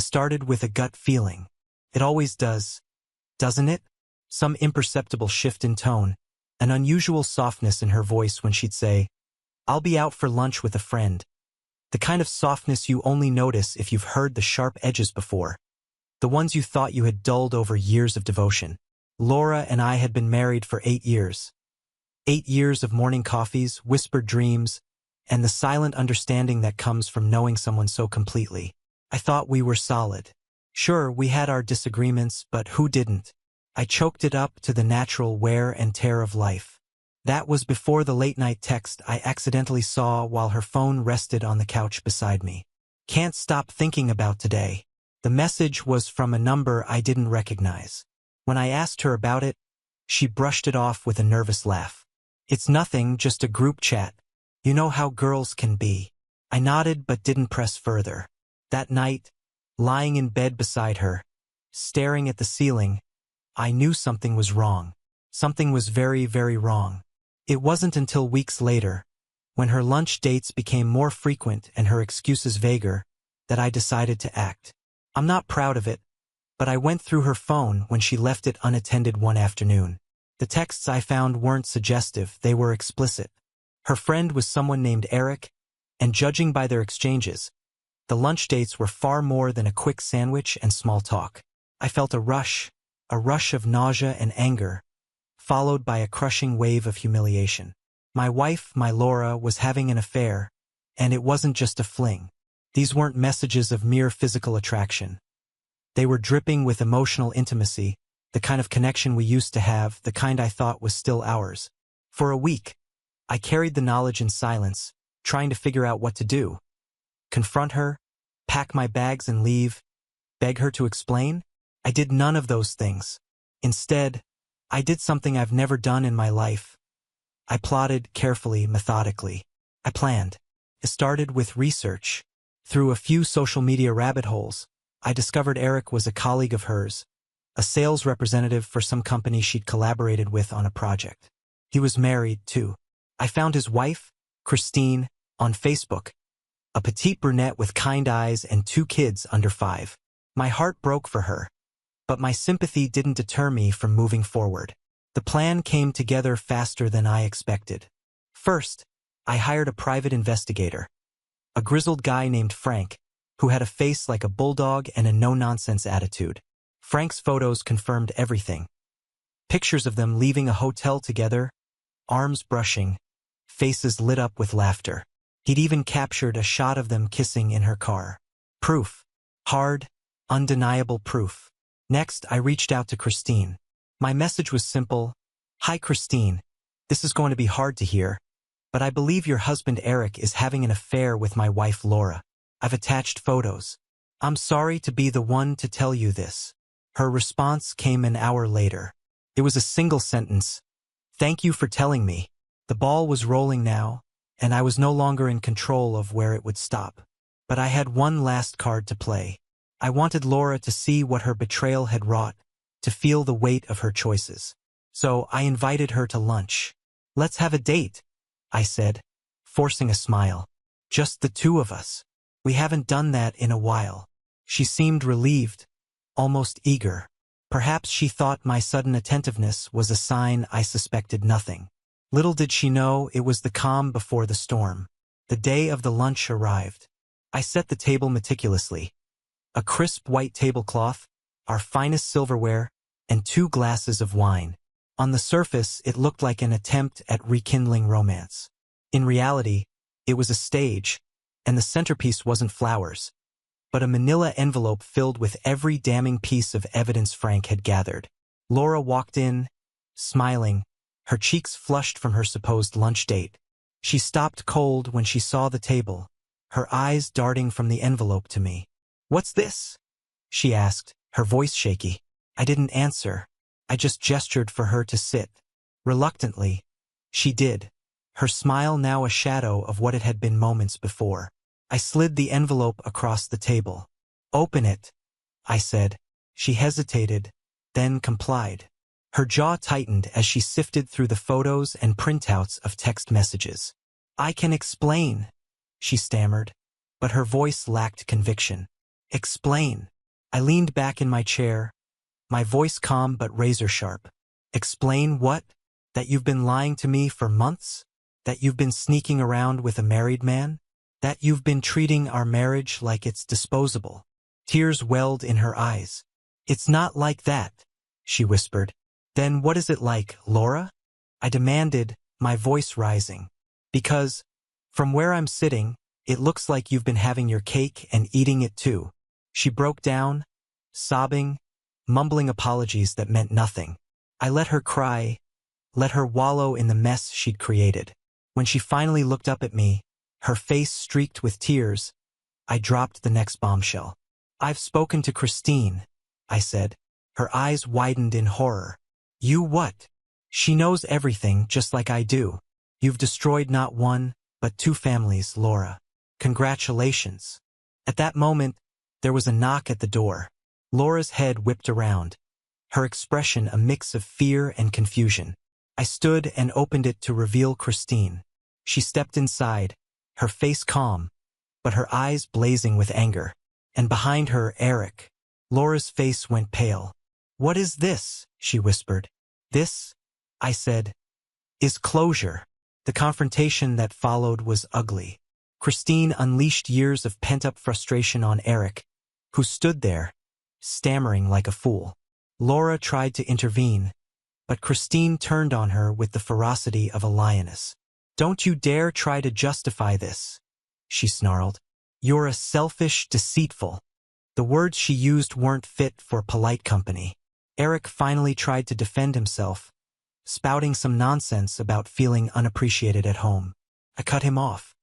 started with a gut feeling. It always does, doesn't it? Some imperceptible shift in tone, an unusual softness in her voice when she'd say, "I'll be out for lunch with a friend." The kind of softness you only notice if you've heard the sharp edges before. The ones you thought you had dulled over years of devotion. Laura and I had been married for 8 years. 8 years of morning coffees, whispered dreams, and the silent understanding that comes from knowing someone so completely. I thought we were solid. Sure, we had our disagreements, but who didn't? I choked it up to the natural wear and tear of life. That was before the late-night text I accidentally saw while her phone rested on the couch beside me. "Can't stop thinking about today." The message was from a number I didn't recognize. When I asked her about it, she brushed it off with a nervous laugh. "It's nothing, just a group chat. You know how girls can be." I nodded but didn't press further. That night, lying in bed beside her, staring at the ceiling, I knew something was wrong. Something was very, very wrong. It wasn't until weeks later, when her lunch dates became more frequent and her excuses vaguer, that I decided to act. I'm not proud of it, but I went through her phone when she left it unattended one afternoon. The texts I found weren't suggestive, they were explicit. Her friend was someone named Eric, and judging by their exchanges, the lunch dates were far more than a quick sandwich and small talk. I felt a rush of nausea and anger, followed by a crushing wave of humiliation. My wife, my Laura, was having an affair, and it wasn't just a fling. These weren't messages of mere physical attraction. They were dripping with emotional intimacy, the kind of connection we used to have, the kind I thought was still ours. For a week, I carried the knowledge in silence, trying to figure out what to do. Confront her, pack my bags and leave, beg her to explain? I did none of those things. Instead, I did something I've never done in my life. I plotted carefully, methodically. I planned. It started with research. Through a few social media rabbit holes, I discovered Eric was a colleague of hers, a sales representative for some company she'd collaborated with on a project. He was married, too. I found his wife, Christine, on Facebook, a petite brunette with kind eyes and 2 kids under 5. My heart broke for her, but my sympathy didn't deter me from moving forward. The plan came together faster than I expected. First, I hired a private investigator, a grizzled guy named Frank, who had a face like a bulldog and a no-nonsense attitude. Frank's photos confirmed everything. Pictures of them leaving a hotel together, arms brushing, faces lit up with laughter. He'd even captured a shot of them kissing in her car. Proof. Hard, undeniable proof. Next, I reached out to Christine. My message was simple. "Hi, Christine. This is going to be hard to hear, but I believe your husband Eric is having an affair with my wife Laura. I've attached photos. I'm sorry to be the one to tell you this." Her response came an hour later. It was a single sentence. "Thank you for telling me." The ball was rolling now, and I was no longer in control of where it would stop. But I had one last card to play. I wanted Laura to see what her betrayal had wrought, to feel the weight of her choices. So I invited her to lunch. "Let's have a date," I said, forcing a smile. "Just the 2 of us. We haven't done that in a while." She seemed relieved, almost eager. Perhaps she thought my sudden attentiveness was a sign I suspected nothing. Little did she know it was the calm before the storm. The day of the lunch arrived. I set the table meticulously. A crisp white tablecloth, our finest silverware, and 2 glasses of wine. On the surface, it looked like an attempt at rekindling romance. In reality, it was a stage, and the centerpiece wasn't flowers, but a manila envelope filled with every damning piece of evidence Frank had gathered. Laura walked in, smiling, her cheeks flushed from her supposed lunch date. She stopped cold when she saw the table, her eyes darting from the envelope to me. "What's this?" she asked, her voice shaky. I didn't answer. I just gestured for her to sit. Reluctantly, she did, her smile now a shadow of what it had been moments before. I slid the envelope across the table. "Open it," I said. She hesitated, then complied. Her jaw tightened as she sifted through the photos and printouts of text messages. "I can explain," she stammered, but her voice lacked conviction. "Explain." I leaned back in my chair, my voice calm but razor-sharp. Explain what? That you've been lying to me for months? That you've been sneaking around with a married man? That you've been treating our marriage like it's disposable? Tears welled in her eyes. It's not like that, she whispered. Then what is it like, Laura? I demanded, my voice rising. Because, from where I'm sitting, it looks like you've been having your cake and eating it too. She broke down, sobbing, mumbling apologies that meant nothing. I let her cry, let her wallow in the mess she'd created. When she finally looked up at me, her face streaked with tears, I dropped the next bombshell. I've spoken to Christine, I said. Her eyes widened in horror. You what? She knows everything just like I do. You've destroyed not one, but two families, Laura. Congratulations. At that moment, there was a knock at the door. Laura's head whipped around, her expression a mix of fear and confusion. I stood and opened it to reveal Christine. She stepped inside, her face calm, but her eyes blazing with anger. And behind her, Eric. Laura's face went pale. What is this? She whispered. This, I said, is closure. The confrontation that followed was ugly. Christine unleashed years of pent-up frustration on Eric, who stood there, stammering like a fool. Laura tried to intervene, but Christine turned on her with the ferocity of a lioness. Don't you dare try to justify this, she snarled. You're a selfish, deceitful. The words she used weren't fit for polite company. Eric finally tried to defend himself, spouting some nonsense about feeling unappreciated at home. I cut him off.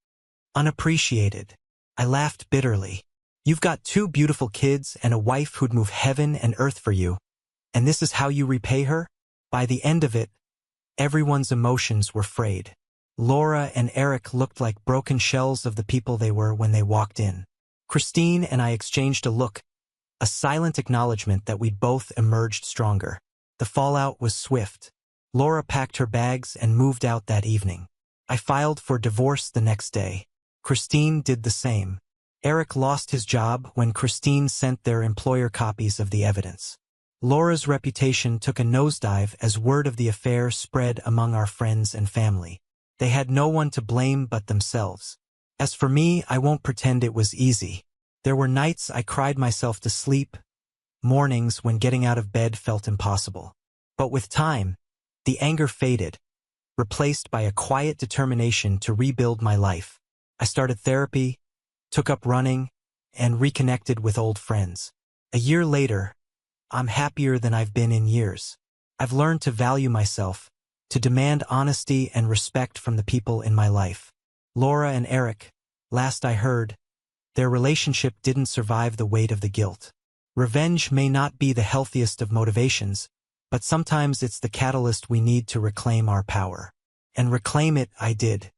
Unappreciated. I laughed bitterly. You've got two beautiful kids and a wife who'd move heaven and earth for you. And this is how you repay her? By the end of it, everyone's emotions were frayed. Laura and Eric looked like broken shells of the people they were when they walked in. Christine and I exchanged a look, a silent acknowledgement that we'd both emerged stronger. The fallout was swift. Laura packed her bags and moved out that evening. I filed for divorce the next day. Christine did the same. Eric lost his job when Christine sent their employer copies of the evidence. Laura's reputation took a nosedive as word of the affair spread among our friends and family. They had no one to blame but themselves. As for me, I won't pretend it was easy. There were nights I cried myself to sleep, mornings when getting out of bed felt impossible. But with time, the anger faded, replaced by a quiet determination to rebuild my life. I started therapy, took up running, and reconnected with old friends. A year later, I'm happier than I've been in years. I've learned to value myself, to demand honesty and respect from the people in my life. Laura and Eric, last I heard, their relationship didn't survive the weight of the guilt. Revenge may not be the healthiest of motivations, but sometimes it's the catalyst we need to reclaim our power. And reclaim it I did.